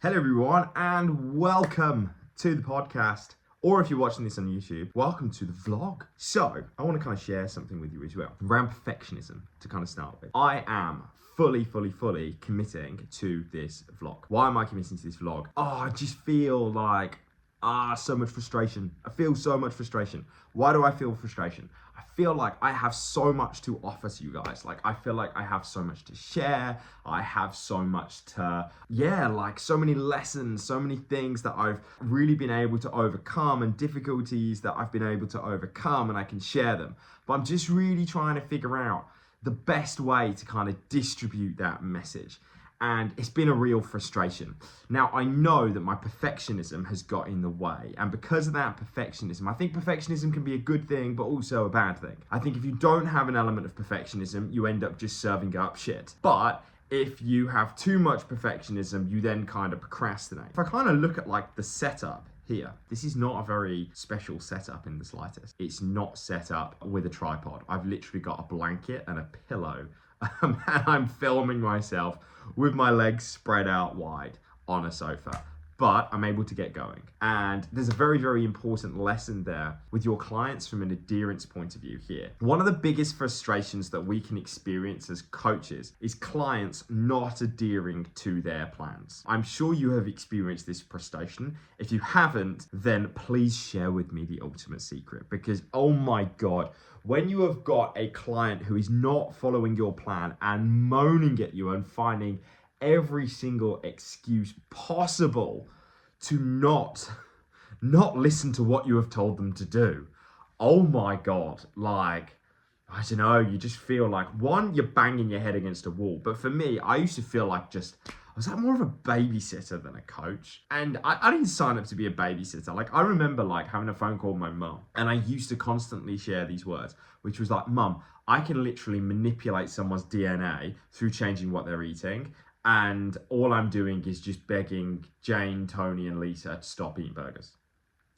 Hello everyone and welcome to the podcast, or if you're watching this on YouTube, welcome to the vlog. So I want to kind of share something with you as well around perfectionism to kind of start with. I am fully committing to this vlog. Why am I committing to this vlog? I just feel like so much frustration. I feel so much frustration. Why do I feel frustration? I feel like I have so much to offer to you guys. Like, I feel like I have so much to share. I have so much to, so many lessons, so many things that I've really been able to overcome and difficulties that I've been able to overcome, and I can share them. But I'm just really trying to figure out the best way to kind of distribute that message. And it's been a real frustration. Now, I know that my perfectionism has got in the way. And because of that perfectionism, I think perfectionism can be a good thing, but also a bad thing. I think if you don't have an element of perfectionism, you end up just serving up shit. But if you have too much perfectionism, you then kind of procrastinate. If I kind of look at like the setup here, this is not a very special setup in the slightest. It's not set up with a tripod. I've literally got a blanket and a pillow and I'm filming myself with my legs spread out wide on a sofa, but I'm able to get going. And there's a very important lesson there with your clients from an adherence point of view here. One of the biggest frustrations that we can experience as coaches is clients not adhering to their plans. I'm sure you have experienced this frustration. If you haven't, then please share with me the ultimate secret, because oh my God, when you have got a client who is not following your plan and moaning at you and finding every single excuse possible to not listen to what you have told them to do, oh my God, like, I don't know, you just feel like, one, you're banging your head against a wall. But for me, I used to feel like I was like more of a babysitter than a coach. And I didn't sign up to be a babysitter. Like, I remember like having a phone call with my mum, and I used to constantly share these words, which was like, Mum, I can literally manipulate someone's DNA through changing what they're eating. And all I'm doing is just begging Jane, Tony, and Lisa to stop eating burgers.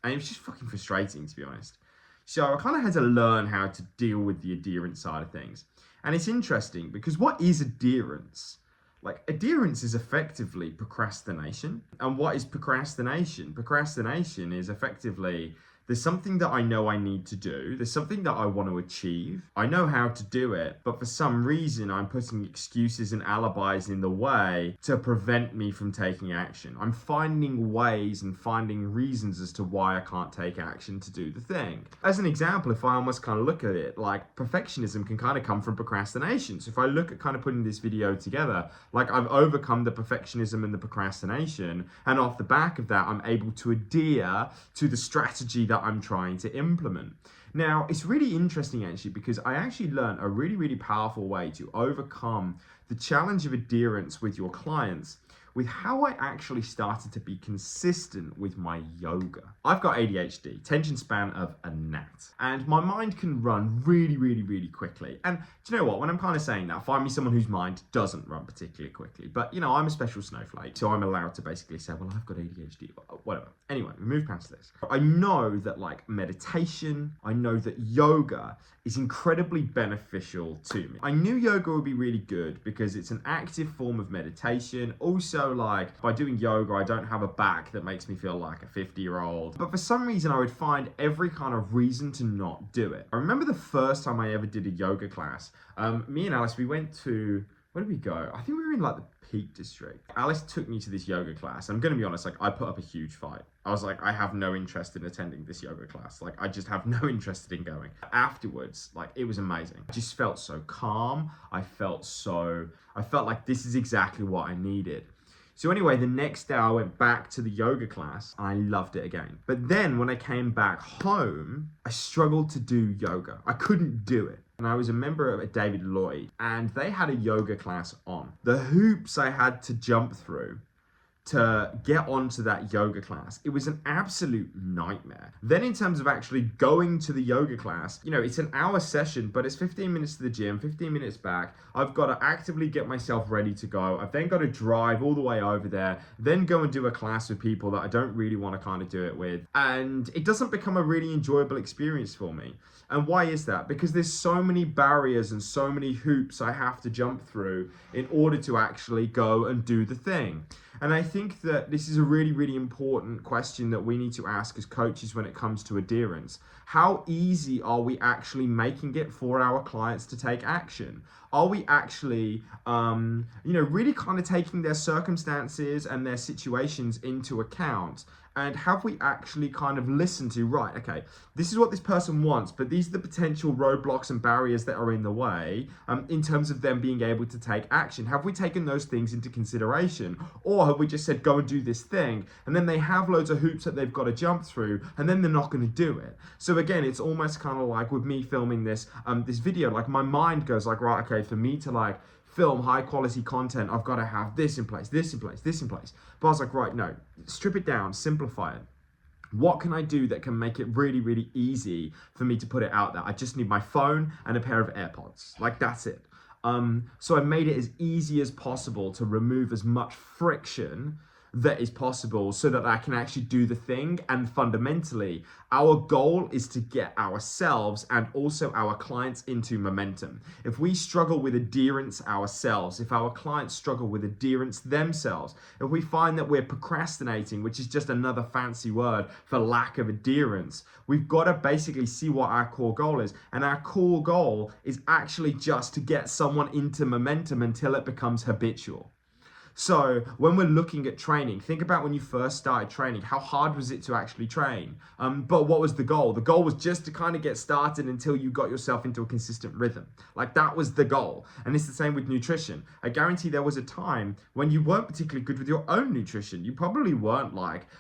And it was just fucking frustrating, to be honest. So I kind of had to learn how to deal with the adherence side of things. And it's interesting because what is adherence? Like, adherence is effectively procrastination. And what is procrastination? Procrastination is effectively, there's something that I know I need to do. There's something that I want to achieve. I know how to do it, but for some reason, I'm putting excuses and alibis in the way to prevent me from taking action. I'm finding ways and finding reasons as to why I can't take action to do the thing. As an example, if I almost kind of look at it, like, perfectionism can kind of come from procrastination. So if I look at kind of putting this video together, like, I've overcome the perfectionism and the procrastination, and off the back of that, I'm able to adhere to the strategy that I'm trying to implement. Now, it's really interesting actually, because I actually learned a really powerful way to overcome the challenge of adherence with your clients with how I actually started to be consistent with my yoga. I've got ADHD, attention span of a gnat, and my mind can run really quickly. And do you know what? When I'm kind of saying that, find me someone whose mind doesn't run particularly quickly. But, you know, I'm a special snowflake, so I'm allowed to basically say, well, I've got ADHD, whatever. Anyway, we move past this. I know that, like, meditation, I know that yoga is incredibly beneficial to me. I knew yoga would be really good because it's an active form of meditation. Also, like, by doing yoga, I don't have a back that makes me feel like a 50-year-old. But for some reason, I would find every kind of reason to not do it. I remember the first time I ever did a yoga class. Me and Alice, we went to, where did we go? I think we were in like the Peak District. Alice took me to this yoga class. I'm going to be honest, like, I put up a huge fight. I was like, I have no interest in attending this yoga class. Like, I just have no interest in going. Afterwards, like, it was amazing. I just felt so calm. I felt like this is exactly what I needed. So anyway, the next day I went back to the yoga class and I loved it again. But then when I came back home, I struggled to do yoga. I couldn't do it. And I was a member of David Lloyd, and they had a yoga class on. The hoops I had to jump through to get onto that yoga class, it was an absolute nightmare. Then in terms of actually going to the yoga class, you know, it's an hour session, but it's 15 minutes to the gym, 15 minutes back. I've got to actively get myself ready to go. I've then got to drive all the way over there, then go and do a class with people that I don't really want to kind of do it with. And it doesn't become a really enjoyable experience for me. And why is that? Because there's so many barriers and so many hoops I have to jump through in order to actually go and do the thing. And I think that this is a really, really important question that we need to ask as coaches when it comes to adherence. How easy are we actually making it for our clients to take action? Are we actually, really kind of taking their circumstances and their situations into account? And have we actually kind of listened to, right, okay, this is what this person wants, but these are the potential roadblocks and barriers that are in the way in terms of them being able to take action? Have we taken those things into consideration? Or have we just said, go and do this thing, and then they have loads of hoops that they've got to jump through, and then they're not going to do it? So again, it's almost kind of like with me filming this video, like my mind goes like, right, okay, for me to like film high quality content, I've got to have this in place, this in place, this in place. But I was like, right, no, strip it down, simplify it. What can I do that can make it really, really easy for me to put it out there? I just need my phone and a pair of AirPods. Like, that's it. So I made it as easy as possible to remove as much friction that is possible so that I can actually do the thing. And fundamentally, our goal is to get ourselves and also our clients into momentum. If we struggle with adherence ourselves, if our clients struggle with adherence themselves, if we find that we're procrastinating, which is just another fancy word for lack of adherence, we've got to basically see what our core goal is. And our core goal is actually just to get someone into momentum until it becomes habitual. So when we're looking at training, think about when you first started training. How hard was it to actually train? But what was the goal? The goal was just to kind of get started until you got yourself into a consistent rhythm. Like, that was the goal. And it's the same with nutrition. I guarantee there was a time when you weren't particularly good with your own nutrition. You probably weren't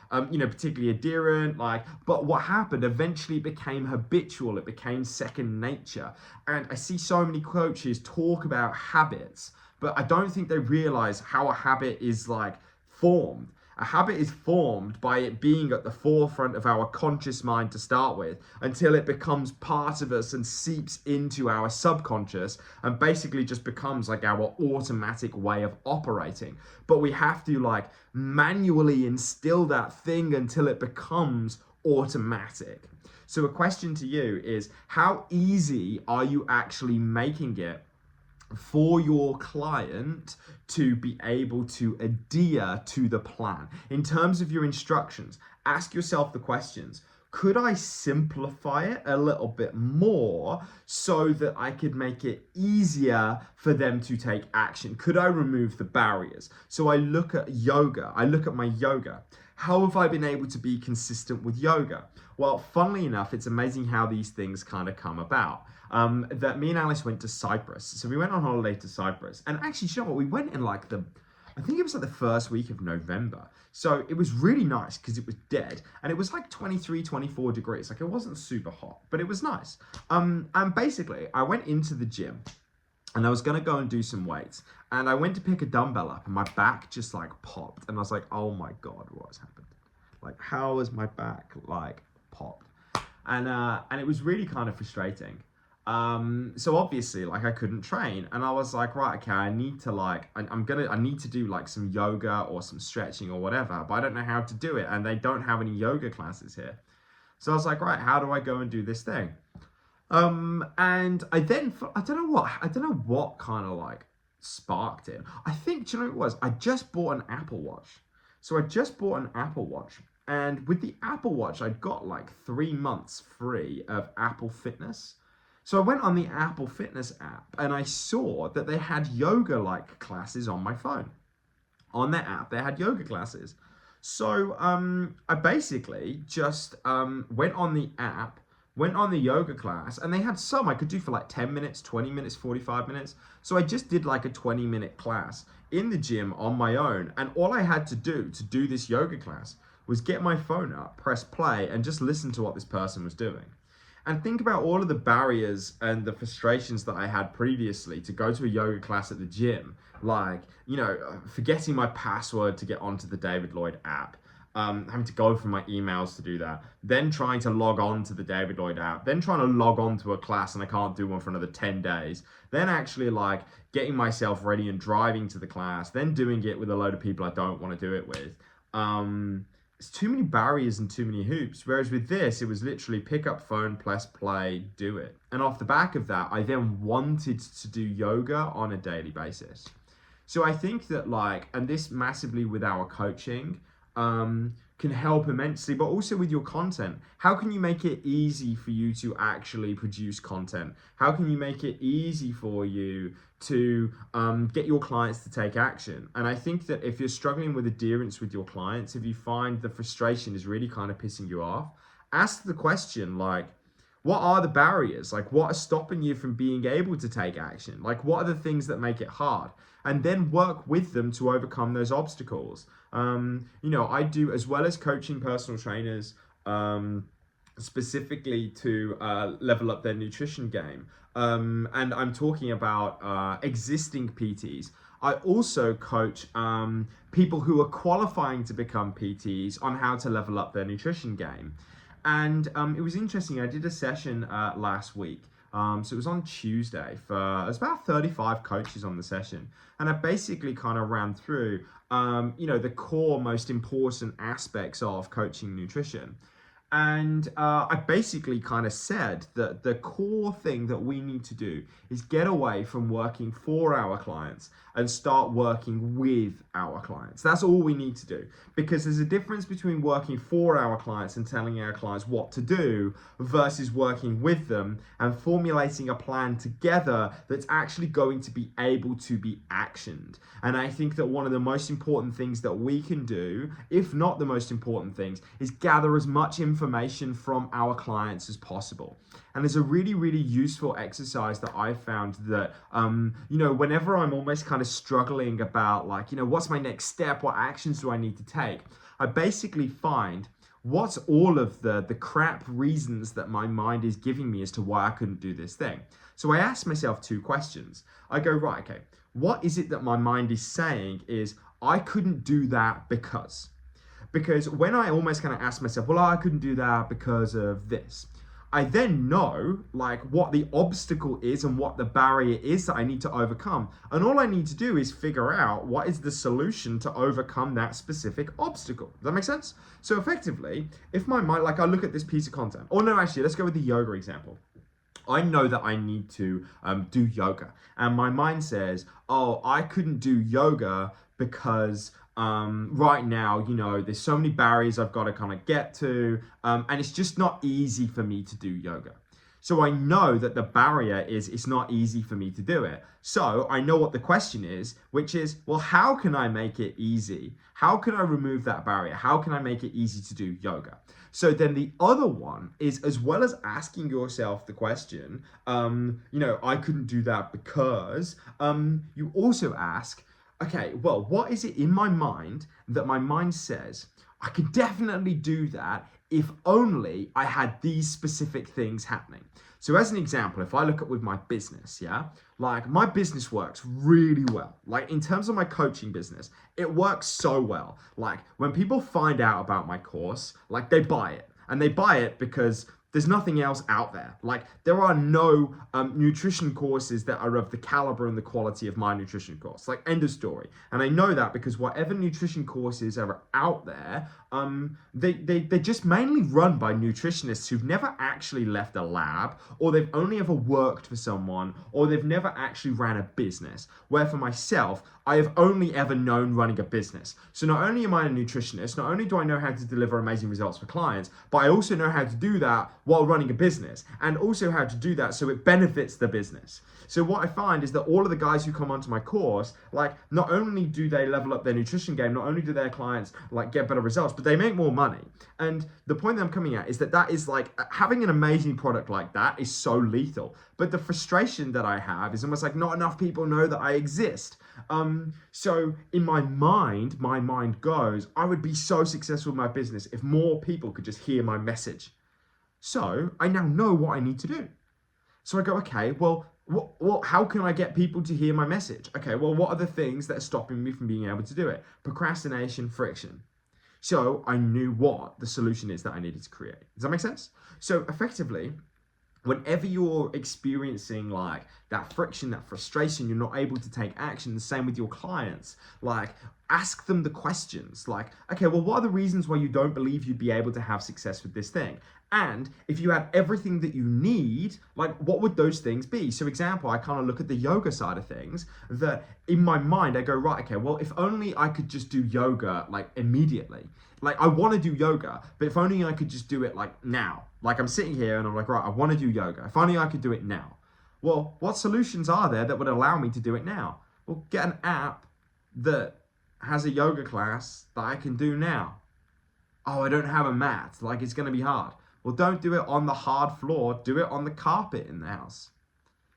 particularly adherent, but what happened? Eventually it became habitual. It became second nature. And I see so many coaches talk about habits, but I don't think they realize how a habit is formed. A habit is formed by it being at the forefront of our conscious mind to start with, until it becomes part of us and seeps into our subconscious and basically just becomes like our automatic way of operating. But we have to manually instill that thing until it becomes automatic. So a question to you is, how easy are you actually making it for your client to be able to adhere to the plan? In terms of your instructions, ask yourself the questions. Could I simplify it a little bit more so that I could make it easier for them to take action? Could I remove the barriers? So I look at yoga. I look at my yoga. How have I been able to be consistent with yoga? Well, funnily enough, it's amazing how these things kind of come about. That me and Alice went to Cyprus. So we went on holiday to Cyprus. And actually, you know what? We went in I think it was the first week of November. So it was really nice because it was dead. And it was 23, 24 degrees. It wasn't super hot, but it was nice. And basically, I went into the gym and I was going to go and do some weights. And I went to pick a dumbbell up and my back just popped. And I was like, oh my God, what has happened? How is my back popped? And it was really kind of frustrating. So obviously I couldn't train, and I was like, right, okay, I need to I need to do some yoga or some stretching or whatever, but I don't know how to do it, and they don't have any yoga classes here. So I was like, right, how do I go and do this thing? And I don't know what kind of sparked it. I think, do you know what it was? I just bought an Apple Watch. So I just bought an Apple Watch, and with the Apple Watch, I got 3 months free of Apple Fitness. So I went on the Apple Fitness app and I saw that they had yoga classes on my phone. On their app, they had yoga classes. So I basically just went on the app, went on the yoga class, and they had some I could do for 10 minutes, 20 minutes, 45 minutes. So I just did a 20-minute class in the gym on my own. And all I had to do this yoga class was get my phone up, press play, and just listen to what this person was doing. And think about all of the barriers and the frustrations that I had previously to go to a yoga class at the gym, forgetting my password to get onto the David Lloyd app, having to go through my emails to do that, then trying to log on to the David Lloyd app, then trying to log on to a class and I can't do one for another 10 days, then actually getting myself ready and driving to the class, then doing it with a load of people I don't want to do it with. It's too many barriers and too many hoops. Whereas with this, it was literally pick up phone, press play, do it. And off the back of that, I then wanted to do yoga on a daily basis. So I think that like, and this massively with our coaching, can help immensely, but also with your content. How can you make it easy for you to actually produce content? How can you make it easy for you to get your clients to take action? And I think that if you're struggling with adherence with your clients, if you find the frustration is really kind of pissing you off, ask the question like, what are the barriers? Like, what are stopping you from being able to take action? Like, what are the things that make it hard? And then work with them to overcome those obstacles. I do, as well as coaching personal trainers, specifically to level up their nutrition game. And I'm talking about existing PTs. I also coach people who are qualifying to become PTs on how to level up their nutrition game. And it was interesting. I did a session last week. So it was on Tuesday for, it was about 35 coaches on the session. And I basically kind of ran through, the core most important aspects of coaching nutrition. And I basically kind of said that the core thing that we need to do is get away from working for our clients and start working with our clients. That's all we need to do, because there's a difference between working for our clients and telling our clients what to do versus working with them and formulating a plan together that's actually going to be able to be actioned. And I think that one of the most important things that we can do, if not the most important things, is gather as much information from our clients as possible. And there's a really, really useful exercise that I found that, whenever I'm almost kind of struggling about like, what's my next step? What actions do I need to take? I basically find what's all of the crap reasons that my mind is giving me as to why I couldn't do this thing. So I ask myself two questions. I go, right, okay, what is it that my mind is saying is I couldn't do that because? Because when I almost kind of ask myself, well, I couldn't do that because of this, I then know like what the obstacle is and what the barrier is that I need to overcome. And all I need to do is figure out what is the solution to overcome that specific obstacle. Does that make sense? So effectively, if my mind, like I look at this piece of content, or no, actually, let's go with the yoga example. I know that I need to do yoga. And my mind says, oh, I couldn't do yoga because right now, there's so many barriers I've got to kind of get to, and it's just not easy for me to do yoga. So I know that the barrier is it's not easy for me to do it. So I know what the question is, which is, well, how can I make it easy? How can I remove that barrier? How can I make it easy to do yoga? So then the other one is, as well as asking yourself the question, I couldn't do that because, you also ask, okay, well, what is it in my mind that my mind says, I could definitely do that if only I had these specific things happening. So as an example, if I look at with my business, like my business works really well. Like in terms of my coaching business, it works so well. Like when people find out about my course, like they buy it, and they buy it because there's nothing else out there. Like there are no nutrition courses that are of the caliber and the quality of my nutrition course. Like end of story. And I know that because whatever nutrition courses are out there, they're just mainly run by nutritionists who've never actually left a lab, or they've only ever worked for someone, or they've never actually ran a business. Where for myself, I have only ever known running a business. So not only am I a nutritionist, not only do I know how to deliver amazing results for clients, but I also know how to do that while running a business, and also how to do that so it benefits the business. So what I find is that all of the guys who come onto my course, like not only do they level up their nutrition game, not only do their clients like get better results, but they make more money. And the point that I'm coming at is that is like having an amazing product like that is so lethal. But the frustration that I have is almost like not enough people know that I exist. So in my mind goes, I would be so successful in my business if more people could just hear my message. So I now know what I need to do. So I go, okay, well, how can I get people to hear my message? Okay, well, what are the things that are stopping me from being able to do it? Procrastination, friction. So I knew what the solution is that I needed to create. Does that make sense? So effectively, whenever you're experiencing like that friction, that frustration, you're not able to take action. The same with your clients. Like, ask them the questions like, okay, well, what are the reasons why you don't believe you'd be able to have success with this thing? And if you had everything that you need, like, what would those things be? So example, I kind of look at the yoga side of things, that in my mind, I go, right, okay, well, if only I could just do yoga like immediately. Like, I want to do yoga, but if only I could just do it like now. Like, I'm sitting here and I'm like, right, I want to do yoga. If only I could do it now. Well, what solutions are there that would allow me to do it now? Well, get an app that has a yoga class that I can do now. Oh, I don't have a mat. Like, it's going to be hard. Well, don't do it on the hard floor. Do it on the carpet in the house.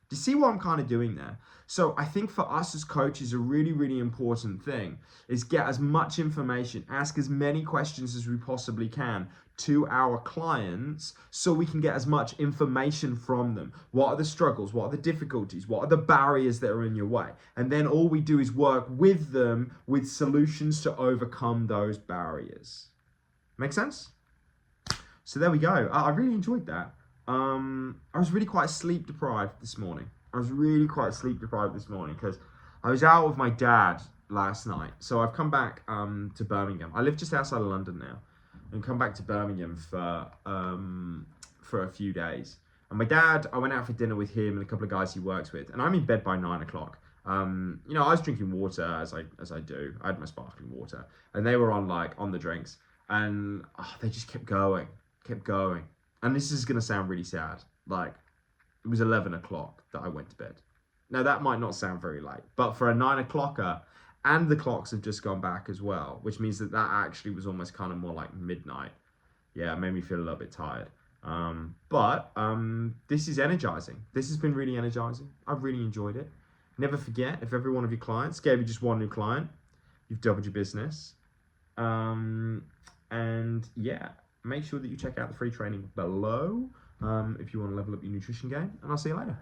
Do you see what I'm kind of doing there? So I think for us as coaches, a really, really important thing is get as much information, ask as many questions as we possibly can to our clients so we can get as much information from them. What are the struggles? What are the difficulties? What are the barriers that are in your way? And then all we do is work with them with solutions to overcome those barriers. Make sense? So there we go. I really enjoyed that. I was really quite sleep deprived this morning. Because I was out with my dad last night. So I've come back to Birmingham. I live just outside of London now, and come back to Birmingham for a few days. And my dad, I went out for dinner with him and a couple of guys he works with, and I'm in bed by 9 o'clock. You know, I was drinking water as I do. I had my sparkling water, and they were on the drinks, and they just kept going. And this is gonna sound really sad. Like, it was 11 o'clock that I went to bed. Now that might not sound very late, but for a 9 o'clocker, and the clocks have just gone back as well, which means that actually was almost kind of more like midnight. Yeah, it made me feel a little bit tired. But this is energizing. This has been really energizing. I've really enjoyed it. Never forget, if every one of your clients gave you just one new client, you've doubled your business. And yeah, make sure that you check out the free training below if you want to level up your nutrition game, and I'll see you later.